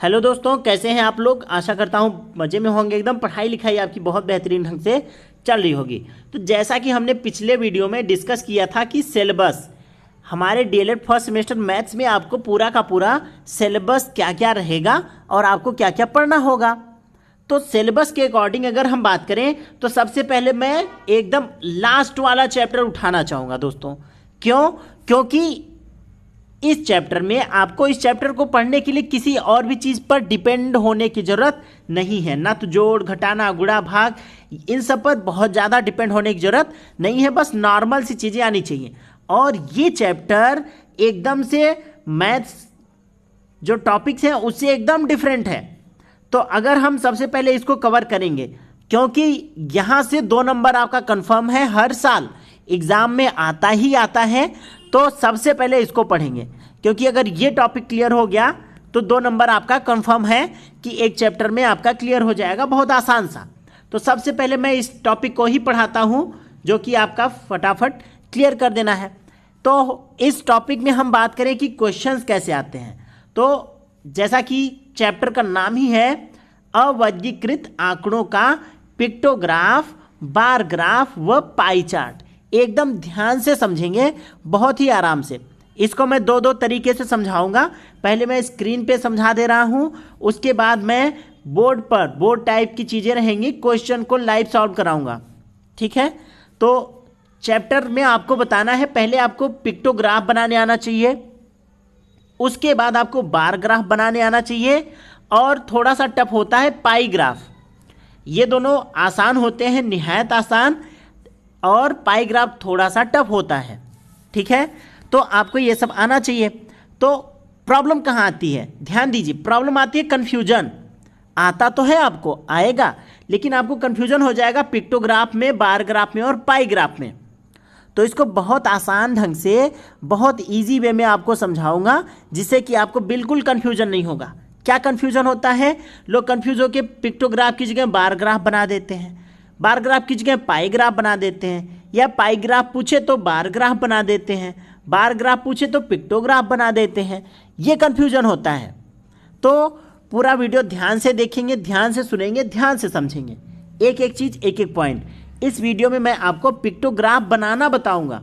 Hello दोस्तों, कैसे हैं आप लोग। आशा करता हूं मज़े में होंगे एकदम। पढ़ाई लिखाई आपकी बहुत बेहतरीन ढंग से चल रही होगी। तो जैसा कि हमने पिछले वीडियो में डिस्कस किया था कि सिलेबस हमारे डीएलएड फर्स्ट सेमेस्टर मैथ्स में आपको पूरा का पूरा सिलेबस क्या क्या रहेगा और आपको क्या क्या पढ़ना होगा। तो सिलेबस के अकॉर्डिंग अगर हम बात करें तो सबसे पहले मैं एकदम लास्ट वाला चैप्टर उठाना चाहूँगा दोस्तों। क्योंकि इस चैप्टर में आपको इस चैप्टर को पढ़ने के लिए किसी और भी चीज़ पर डिपेंड होने की ज़रूरत नहीं है। ना तो जोड़ घटाना गुणा भाग इन सब पर बहुत ज़्यादा डिपेंड होने की ज़रूरत नहीं है। बस नॉर्मल सी चीज़ें आनी चाहिए। और ये चैप्टर एकदम से मैथ्स जो टॉपिक्स हैं उससे एकदम डिफरेंट है। तो अगर हम सबसे पहले इसको कवर करेंगे, क्योंकि यहाँ से 2 नंबर आपका कंफर्म है, हर साल एग्ज़ाम में आता ही आता है। तो सबसे पहले इसको पढ़ेंगे, क्योंकि अगर ये टॉपिक क्लियर हो गया तो 2 नंबर आपका कंफर्म है कि एक चैप्टर में आपका क्लियर हो जाएगा, बहुत आसान सा। तो सबसे पहले मैं इस टॉपिक को ही पढ़ाता हूँ जो कि आपका फटाफट क्लियर कर देना है। तो इस टॉपिक में हम बात करें कि क्वेश्चंस कैसे आते हैं। तो जैसा कि चैप्टर का नाम ही है अवर्गीकृत आंकड़ों का पिक्टोग्राफ, बार ग्राफ व पाई चार्ट। एकदम ध्यान से समझेंगे, बहुत ही आराम से। इसको मैं दो तरीके से समझाऊंगा। पहले मैं स्क्रीन पे समझा दे रहा हूं, उसके बाद मैं बोर्ड पर, बोर्ड टाइप की चीज़ें रहेंगी, क्वेश्चन को लाइव सॉल्व कराऊंगा। ठीक है। तो चैप्टर में आपको बताना है, पहले आपको पिक्टोग्राफ बनाने आना चाहिए, उसके बाद आपको बार ग्राफ बनाने आना चाहिए, और थोड़ा सा टफ होता है पाई ग्राफ। ये दोनों आसान होते हैं, निहायत आसान, और पाई ग्राफ थोड़ा सा टफ होता है। ठीक है। तो आपको ये सब आना चाहिए। तो प्रॉब्लम कहाँ आती है, ध्यान दीजिए। प्रॉब्लम आती है कन्फ्यूजन। आता तो है, आपको आएगा, लेकिन आपको कन्फ्यूजन हो जाएगा पिक्टोग्राफ में, बार ग्राफ में और पाई ग्राफ में। तो इसको बहुत आसान ढंग से, बहुत इजी वे में आपको समझाऊंगा, जिससे कि आपको बिल्कुल कन्फ्यूजन नहीं होगा। क्या कन्फ्यूजन होता है, लोग कन्फ्यूज होकर पिक्टोग्राफ की जगह बार ग्राफ बना देते हैं, बार ग्राफ की जगह पाई ग्राफ बना देते हैं, या पाई ग्राफ पूछे तो बार ग्राफ बना देते हैं, बार ग्राफ पूछे तो पिक्टोग्राफ बना देते हैं। ये कन्फ्यूजन होता है। तो पूरा वीडियो ध्यान से देखेंगे, ध्यान से सुनेंगे, ध्यान से समझेंगे, एक एक चीज़, एक एक पॉइंट। इस वीडियो में मैं आपको पिक्टोग्राफ बनाना बताऊंगा,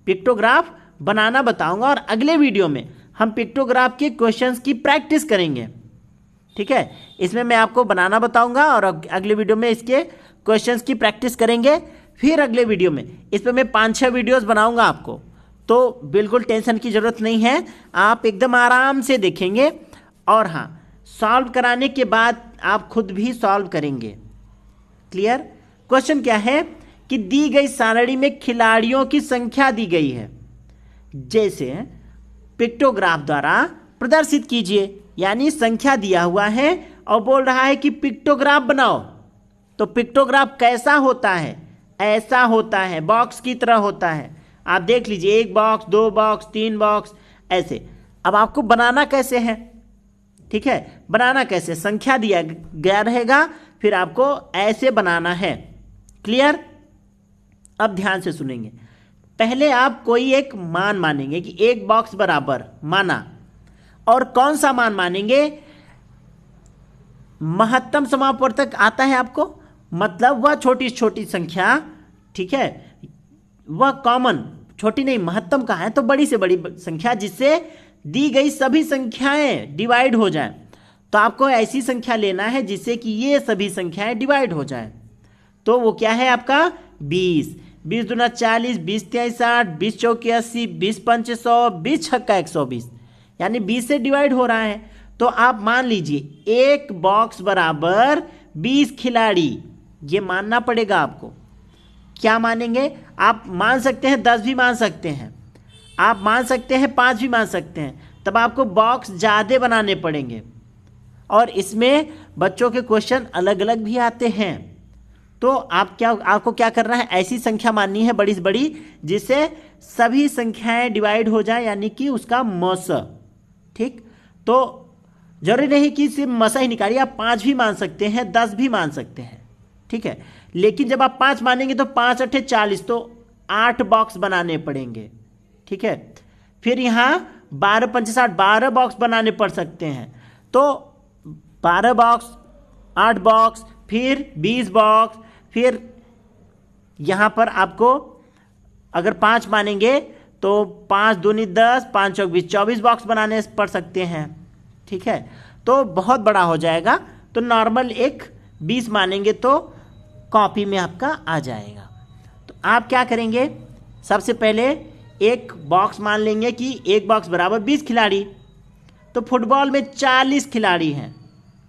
पिक्टोग्राफ बनाना बताऊंगा, और अगले वीडियो में हम पिक्टोग्राफ के क्वेश्चंस की प्रैक्टिस करेंगे। ठीक है। इसमें मैं आपको बनाना बताऊंगा और अगले वीडियो में इसके क्वेश्चंस की प्रैक्टिस करेंगे। फिर अगले वीडियो में इस पर मैं 5-6 वीडियोस बनाऊंगा आपको। तो बिल्कुल टेंशन की ज़रूरत नहीं है, आप एकदम आराम से देखेंगे। और हाँ, सॉल्व कराने के बाद आप खुद भी सॉल्व करेंगे। क्लियर। क्वेश्चन क्या है कि दी गई सारणी में खिलाड़ियों की संख्या दी गई है, जैसे पिक्टोग्राफ द्वारा प्रदर्शित कीजिए। यानी संख्या दिया हुआ है और बोल रहा है कि पिक्टोग्राफ बनाओ। तो पिक्टोग्राफ कैसा होता है, ऐसा होता है, बॉक्स की तरह होता है। आप देख लीजिए, 1 बॉक्स, 2 बॉक्स, 3 बॉक्स, ऐसे। अब आपको बनाना कैसे है, ठीक है, बनाना कैसे, संख्या दिया गया रहेगा, फिर आपको ऐसे बनाना है। क्लियर। अब ध्यान से सुनेंगे। पहले आप कोई एक मान मानेंगे कि 1 बॉक्स बराबर माना, और कौन सा मान मानेंगे, महत्तम समापवर्तक आता है आपको, मतलब वह छोटी छोटी संख्या, ठीक है, वह कॉमन, छोटी नहीं महत्तम का है तो बड़ी से बड़ी संख्या, जिससे दी गई सभी संख्याएं डिवाइड हो जाएं। तो आपको ऐसी संख्या लेना है जिससे कि ये सभी संख्याएं डिवाइड हो जाएं। तो वो क्या है आपका 20, 20 दूना 40, 20 तिहाई 60, 20 चौके 80, 20 पंचे 100, 20 छक्का 120, यानी 20 से डिवाइड हो रहा है। तो आप मान लीजिए 1 बॉक्स बराबर 20 खिलाड़ी, ये मानना पड़ेगा आपको। क्या मानेंगे, आप मान सकते हैं 10 भी मान सकते हैं, आप मान सकते हैं 5 भी मान सकते हैं, तब आपको बॉक्स ज़्यादा बनाने पड़ेंगे। और इसमें बच्चों के क्वेश्चन अलग अलग भी आते हैं। तो आपको क्या करना है, ऐसी संख्या माननी है बड़ी से बड़ी जिससे सभी संख्याएं डिवाइड हो जाए, यानी कि उसका मस। ठीक। तो जरूरी नहीं कि सिर्फ मसा ही निकालिए, आप 5 भी मान सकते हैं, 10 भी मान सकते हैं। ठीक है। लेकिन जब आप 5 मानेंगे तो 5 8 40, तो 8 बॉक्स बनाने पड़ेंगे। ठीक है। फिर यहाँ 12 पंचे 60, 12 बॉक्स बनाने पड़ सकते हैं। तो 12 बॉक्स, 8 बॉक्स, फिर 20 बॉक्स, फिर यहाँ पर आपको अगर 5 मानेंगे तो 5 दूनी 10, 5 चौक 20, 24 बॉक्स बनाने पड़ सकते हैं। ठीक है, तो बहुत बड़ा हो जाएगा। तो नॉर्मल एक 20 मानेंगे तो कॉपी में आपका आ जाएगा। तो आप क्या करेंगे, सबसे पहले एक बॉक्स मान लेंगे कि एक बॉक्स बराबर 20 खिलाड़ी। तो फुटबॉल में 40 खिलाड़ी हैं।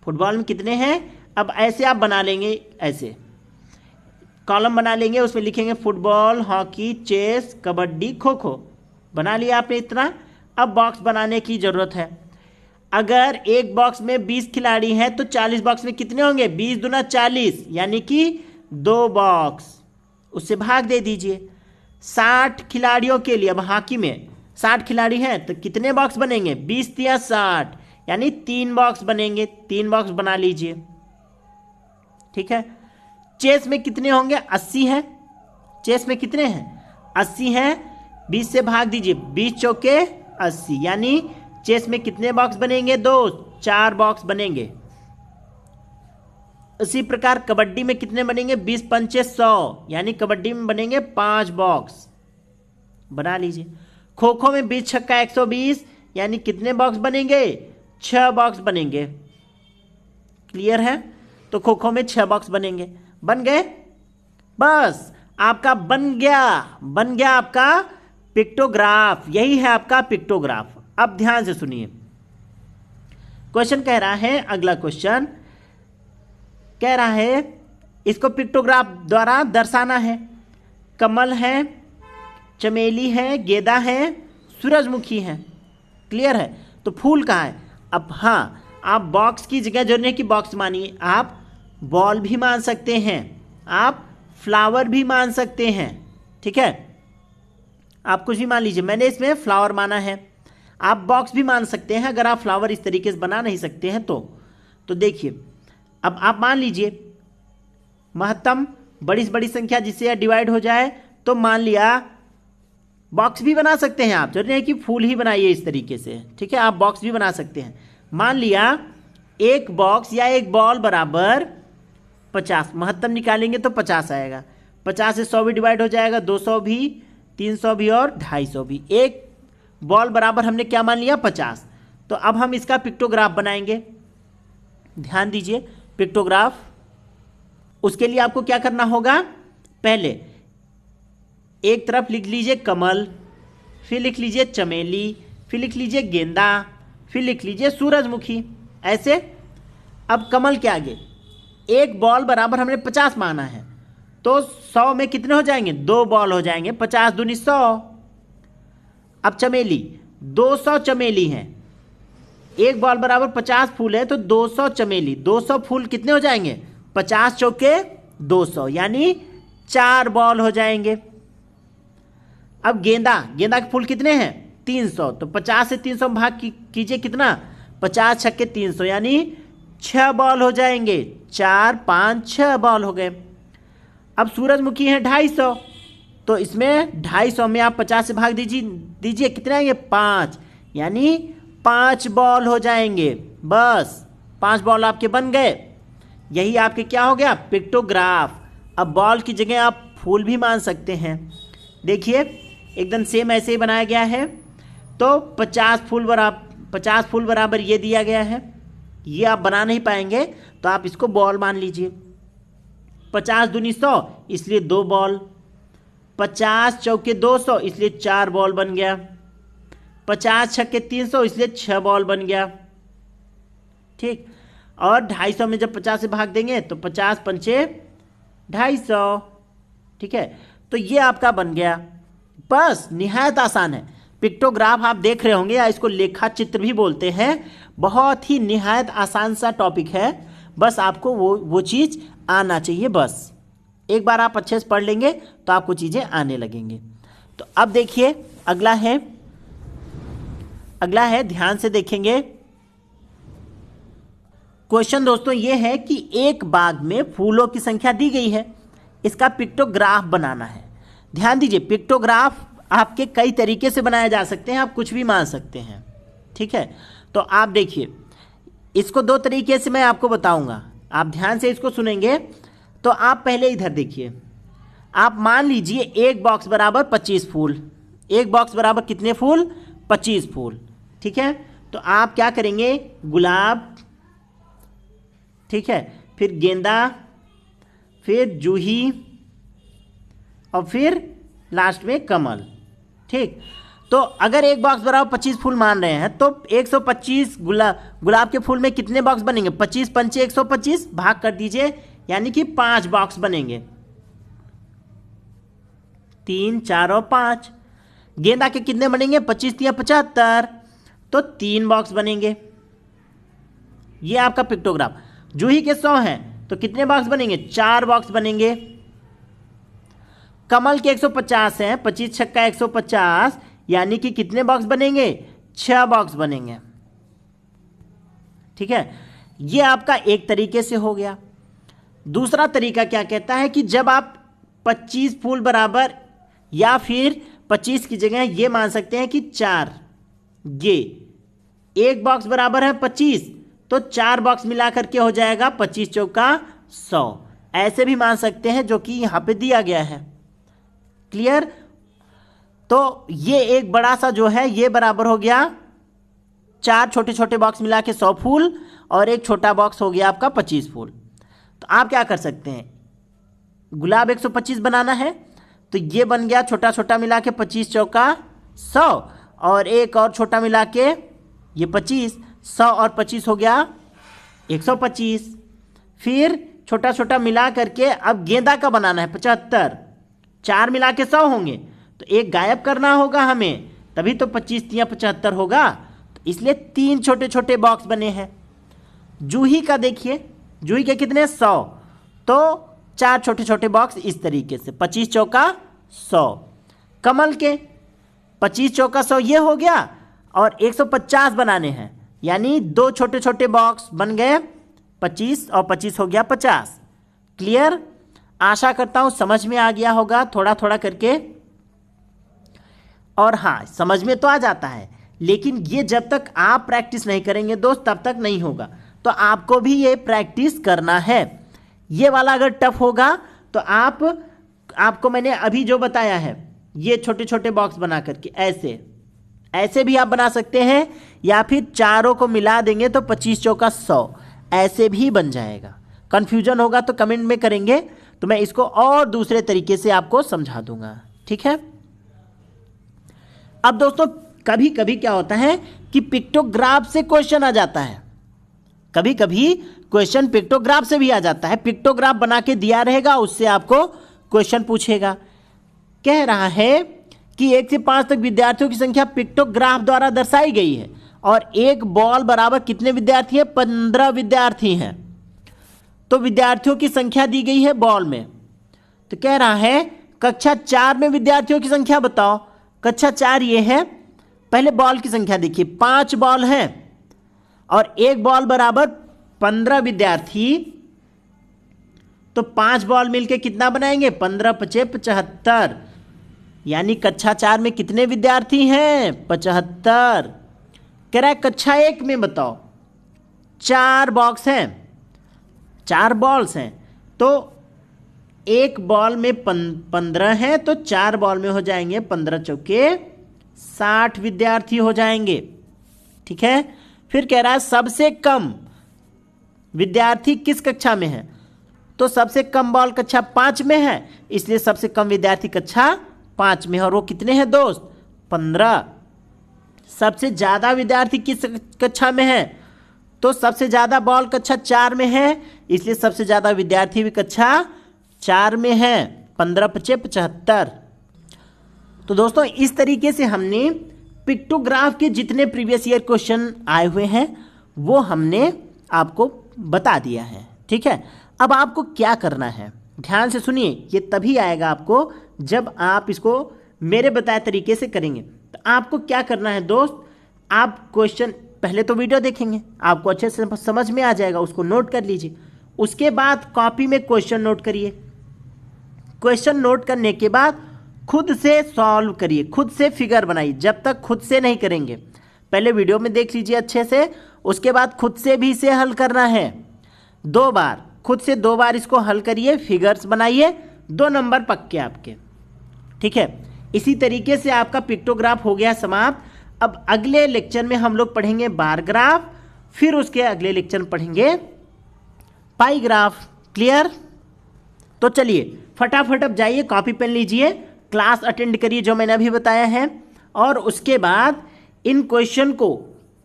फुटबॉल में कितने हैं, अब ऐसे आप बना लेंगे, ऐसे कॉलम बना लेंगे, उसमें लिखेंगे football, hockey, chess, kabaddi, kho kho. बना लिया आपने इतना। अब बॉक्स बनाने की ज़रूरत है। अगर एक बॉक्स में 20 खिलाड़ी हैं तो 40 बॉक्स में कितने होंगे, 20 दूना 40, यानी कि 2 बॉक्स, उससे भाग दे दीजिए। 60 खिलाड़ियों के लिए, अब हॉकी में 60 खिलाड़ी हैं तो कितने बॉक्स बनेंगे, 20 या 60, यानी 3 बॉक्स बनेंगे। 3 बॉक्स बना लीजिए। ठीक है, चेस में कितने होंगे, 80 हैं। चेस में कितने हैं, 80 हैं। 20 से भाग दीजिए, 20 चौके 80, यानी चेस में कितने बॉक्स बनेंगे, 2, 4 बॉक्स बनेंगे। इसी प्रकार कबड्डी में कितने बनेंगे, 20 पंचे 100, यानी कबड्डी में बनेंगे 5 बॉक्स। बना लीजिए। खो खो में 20 छक्का 120, यानी कितने बॉक्स बनेंगे, 6 बॉक्स बनेंगे। क्लियर है, तो खो खो में 6 बॉक्स बनेंगे। बन गए, बस आपका बन गया आपका पिक्टोग्राफ। यही है आपका पिक्टोग्राफ। अब ध्यान से सुनिए, क्वेश्चन कह रहा है, अगला क्वेश्चन कह रहा है इसको पिक्टोग्राफ द्वारा दर्शाना है। कमल है, चमेली है, गेंदा है, सूरजमुखी है। क्लियर है, तो फूल कहाँ है। अब हाँ, आप बॉक्स की जगह जो नहीं कि बॉक्स मानिए, आप बॉल भी मान सकते हैं, आप फ्लावर भी मान सकते हैं। ठीक है, आप कुछ भी मान लीजिए, मैंने इसमें फ्लावर माना है। आप बॉक्स भी मान सकते हैं अगर आप फ्लावर इस तरीके से बना नहीं सकते हैं तो देखिए, अब आप मान लीजिए महत्तम बड़ी से बड़ी संख्या जिससे यह डिवाइड हो जाए, तो मान लिया बॉक्स भी बना सकते हैं आप, जरूरी है कि फूल ही बनाइए इस तरीके से। ठीक है, आप बॉक्स भी बना सकते हैं। मान लिया एक बॉक्स या एक बॉल बराबर 50, महत्तम निकालेंगे तो 50 आएगा। 50 से 100 भी डिवाइड हो जाएगा, 200 भी, 300 भी और 250 भी। एक बॉल बराबर हमने क्या मान लिया, 50। तो अब हम इसका पिक्टोग्राफ बनाएंगे। ध्यान दीजिए, पिक्टोग्राफ, उसके लिए आपको क्या करना होगा, पहले एक तरफ लिख लीजिए कमल, फिर लिख लीजिए चमेली, फिर लिख लीजिए गेंदा, फिर लिख लीजिए सूरजमुखी, ऐसे। अब कमल के आगे एक बॉल बराबर हमने 50 माना है, तो 100 में कितने हो जाएंगे, 2 बॉल हो जाएंगे, 50 दूनी 100। अब चमेली, 200 चमेली हैं। एक बॉल बराबर 50 फूल है, तो 200 चमेली, 200 फूल कितने हो जाएंगे, 50 चौके 200, यानी 4 बॉल हो जाएंगे। अब गेंदा के फूल कितने हैं, 300, तो 50 से 300 में भाग कीजिए, कितना, 50 छक्के 300, यानी 6 बॉल हो जाएंगे। 4, 5, 6 बॉल हो गए। अब सूरजमुखी है 250, तो इसमें 250 में आप 50 से भाग दीजिए कितने आएंगे, 5, यानी 5 बॉल हो जाएंगे। बस 5 बॉल आपके बन गए। यही आपके क्या हो गया, पिक्टोग्राफ। अब बॉल की जगह आप फूल भी मान सकते हैं। देखिए एकदम सेम ऐसे ही बनाया गया है। तो 50 फूल बराबर ये दिया गया है। ये आप बना नहीं पाएंगे तो आप इसको बॉल मान लीजिए। 50 दूनी 100, इसलिए 2 बॉल। 50 चौके 200, इसलिए 4 बॉल बन गया। 50 छक्के 300, इसलिए 6 बॉल बन गया। ठीक, और 250 में जब 50 से भाग देंगे तो 50 पंचे 250। ठीक है, तो ये आपका बन गया। बस निहायत आसान है। पिक्टोग्राफ आप देख रहे होंगे, या इसको लेखा चित्र भी बोलते हैं। बहुत ही निहायत आसान सा टॉपिक है। बस आपको वो चीज़ आना चाहिए। बस एक बार आप अच्छे से पढ़ लेंगे तो आपको चीज़ें आने लगेंगी। तो अब देखिए अगला है, ध्यान से देखेंगे। क्वेश्चन दोस्तों ये है कि एक बाग में फूलों की संख्या दी गई है, इसका पिक्टोग्राफ बनाना है। ध्यान दीजिए, पिक्टोग्राफ आपके कई तरीके से बनाए जा सकते हैं, आप कुछ भी मान सकते हैं। ठीक है, तो आप देखिए इसको दो तरीके से मैं आपको बताऊंगा, आप ध्यान से इसको सुनेंगे। तो आप पहले इधर देखिए, आप मान लीजिए एक बॉक्स बराबर 25 फूल, एक बॉक्स बराबर कितने फूल? 25 फूल, ठीक है। तो आप क्या करेंगे, गुलाब, ठीक है, फिर गेंदा, फिर जूही और फिर लास्ट में कमल, ठीक। तो अगर एक बॉक्स बराबर 25 फूल मान रहे हैं तो 125 गुलाब के फूल में कितने बॉक्स बनेंगे? 25 पंचे 125, भाग कर दीजिए, यानी कि 5 बॉक्स बनेंगे, 3 4 और 5। गेंदा के कितने बनेंगे? 25 या 75, तो 3 बॉक्स बनेंगे। ये आपका पिक्टोग्राफ। जूही के 100 हैं तो कितने बॉक्स बनेंगे? 4 बॉक्स बनेंगे। कमल के 150 हैं, 25 छक्का 150, यानी कि कितने बॉक्स बनेंगे? 6 बॉक्स बनेंगे, ठीक है। ये आपका एक तरीके से हो गया। दूसरा तरीका क्या कहता है कि जब आप 25 फूल बराबर, या फिर 25 की जगह ये मान सकते हैं कि 4, ये एक बॉक्स बराबर है 25, तो 4 बॉक्स मिला करके हो जाएगा 25 चौका 100, ऐसे भी मान सकते हैं, जो कि यहां पे दिया गया है। क्लियर? तो ये एक बड़ा सा जो है ये बराबर हो गया 4 छोटे छोटे बॉक्स मिला के 100 फूल, और एक छोटा बॉक्स हो गया आपका 25 फूल। तो आप क्या कर सकते हैं, गुलाब 125 बनाना है तो ये बन गया छोटा छोटा मिला के 25 चौका 100, और एक और छोटा मिला के ये 25, 100 और 25 हो गया 125। फिर छोटा छोटा मिला करके अब गेंदा का बनाना है 75, 4 मिला के 100 होंगे, तो एक गायब करना होगा हमें, तभी तो 25 या 75 होगा, तो इसलिए 3 छोटे छोटे बॉक्स बने हैं। जूही का देखिए, जूही के कितने? 100, तो 4 छोटे छोटे बॉक्स इस तरीके से, 25 चौका 100। कमल के 25 चौका 100 ये हो गया, और 150 बनाने हैं, यानी 2 छोटे छोटे बॉक्स बन गए, 25 और 25 हो गया 50। क्लियर? आशा करता हूं समझ में आ गया होगा थोड़ा थोड़ा करके। और हाँ, समझ में तो आ जाता है, लेकिन ये जब तक आप प्रैक्टिस नहीं करेंगे दोस्त तब तक नहीं होगा। तो आपको भी ये प्रैक्टिस करना है। ये वाला अगर टफ होगा तो आपको मैंने अभी जो बताया है, ये छोटे छोटे बॉक्स बना करके ऐसे भी आप बना सकते हैं, या फिर चारों को मिला देंगे तो 25 चौका 100 ऐसे भी बन जाएगा। कंफ्यूजन होगा तो कमेंट में करेंगे, तो मैं इसको और दूसरे तरीके से आपको समझा दूंगा, ठीक है। अब दोस्तों कभी कभी क्या होता है कि पिक्टोग्राफ से क्वेश्चन आ जाता है, कभी कभी क्वेश्चन पिक्टोग्राफ से भी आ जाता है। पिक्टोग्राफ बना के दिया रहेगा, उससे आपको क्वेश्चन पूछेगा। कह रहा है कि 1 से 5 तक विद्यार्थियों की संख्या पिक्टोग्राफ द्वारा दर्शाई गई है, और एक बॉल बराबर कितने विद्यार्थी हैं? 15 विद्यार्थी हैं। तो विद्यार्थियों की संख्या दी गई है बॉल में। तो कह रहा है कक्षा 4 में विद्यार्थियों की संख्या बताओ। कक्षा 4 ये है, पहले बॉल की संख्या देखिए, 5 बॉल हैं और एक बॉल बराबर 15 विद्यार्थी, तो 5 बॉल मिलके कितना बनाएंगे? 15 पचे 75, यानी कक्षा 4 में कितने विद्यार्थी हैं? 75। कह रहा है कक्षा 1 में बताओ, 4 बॉक्स हैं, 4 बॉल्स हैं, तो एक बॉल में 15 हैं, तो 4 बॉल में हो जाएंगे 15 चौके 60 विद्यार्थी हो जाएंगे, ठीक है। फिर कह रहा है सबसे कम विद्यार्थी किस कक्षा में है? तो सबसे कम बॉल कक्षा 5 में है, इसलिए सबसे कम विद्यार्थी कक्षा 5 में है, और वो कितने हैं दोस्त? 15। सबसे ज्यादा विद्यार्थी किस कक्षा में है? तो सबसे ज्यादा बॉल कक्षा 4 में है, इसलिए सबसे ज्यादा विद्यार्थी भी कक्षा 4 में है, 15 पचे 75। तो दोस्तों इस तरीके से हमने पिक्टोग्राफ के जितने प्रीवियस ईयर क्वेश्चन आए हुए हैं वो हमने आपको बता दिया है, ठीक है। अब आपको क्या करना है, ध्यान से सुनिए, ये तभी आएगा आपको जब आप इसको मेरे बताए तरीके से करेंगे। तो आपको क्या करना है दोस्त, आप क्वेश्चन पहले तो वीडियो देखेंगे, आपको अच्छे से समझ में आ जाएगा, उसको नोट कर लीजिए। उसके बाद कॉपी में क्वेश्चन नोट करिए। क्वेश्चन नोट करने के बाद खुद से सॉल्व करिए, खुद से फिगर बनाइए। जब तक खुद से नहीं करेंगे, पहले वीडियो में देख लीजिए अच्छे से, उसके बाद खुद से भी इसे हल करना है 2 बार, खुद से 2 बार इसको हल करिए, फिगर्स बनाइए, 2 नंबर पक्के आपके। ठीक है, इसी तरीके से आपका पिक्टोग्राफ हो गया समाप्त। अब अगले लेक्चर में हम लोग पढ़ेंगे बार ग्राफ, फिर उसके अगले लेक्चर में पढ़ेंगे पाई ग्राफ। क्लियर? तो चलिए फटाफट अब जाइए, कॉपी पेन लीजिए, क्लास अटेंड करिए जो मैंने अभी बताया है, और उसके बाद इन क्वेश्चन को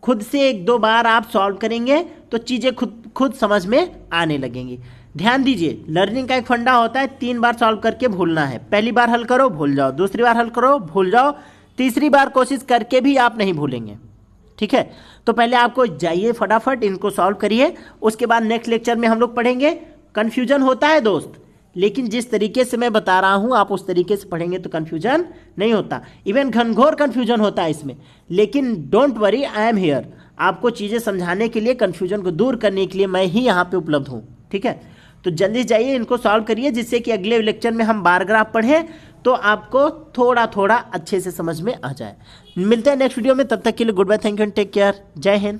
खुद से 1-2 बार आप सॉल्व करेंगे तो चीज़ें खुद समझ में आने लगेंगी। ध्यान दीजिए, लर्निंग का एक फंडा होता है, 3 बार सॉल्व करके भूलना है। पहली बार हल करो, भूल जाओ, दूसरी बार हल करो, भूल जाओ, तीसरी बार कोशिश करके भी आप नहीं भूलेंगे। ठीक है, तो पहले आपको जाइए फटाफट इनको सॉल्व करिए, उसके बाद नेक्स्ट लेक्चर में हम लोग पढ़ेंगे। कन्फ्यूजन होता है दोस्त, लेकिन जिस तरीके से मैं बता रहा हूं आप उस तरीके से पढ़ेंगे तो कन्फ्यूजन नहीं होता, इवन घनघोर कन्फ्यूजन होता है इसमें, लेकिन don't worry, I am here. आपको चीज़ें समझाने के लिए, कन्फ्यूजन को दूर करने के लिए मैं ही यहाँ पे उपलब्ध हूँ। ठीक है, तो जल्दी जाइए इनको सॉल्व करिए, जिससे कि अगले लेक्चर में हम बार ग्राफ पढ़ें तो आपको थोड़ा थोड़ा अच्छे से समझ में आ जाए। मिलते हैं नेक्स्ट वीडियो में, तब तक के लिए good bye, thank you and take care, जय हिंद।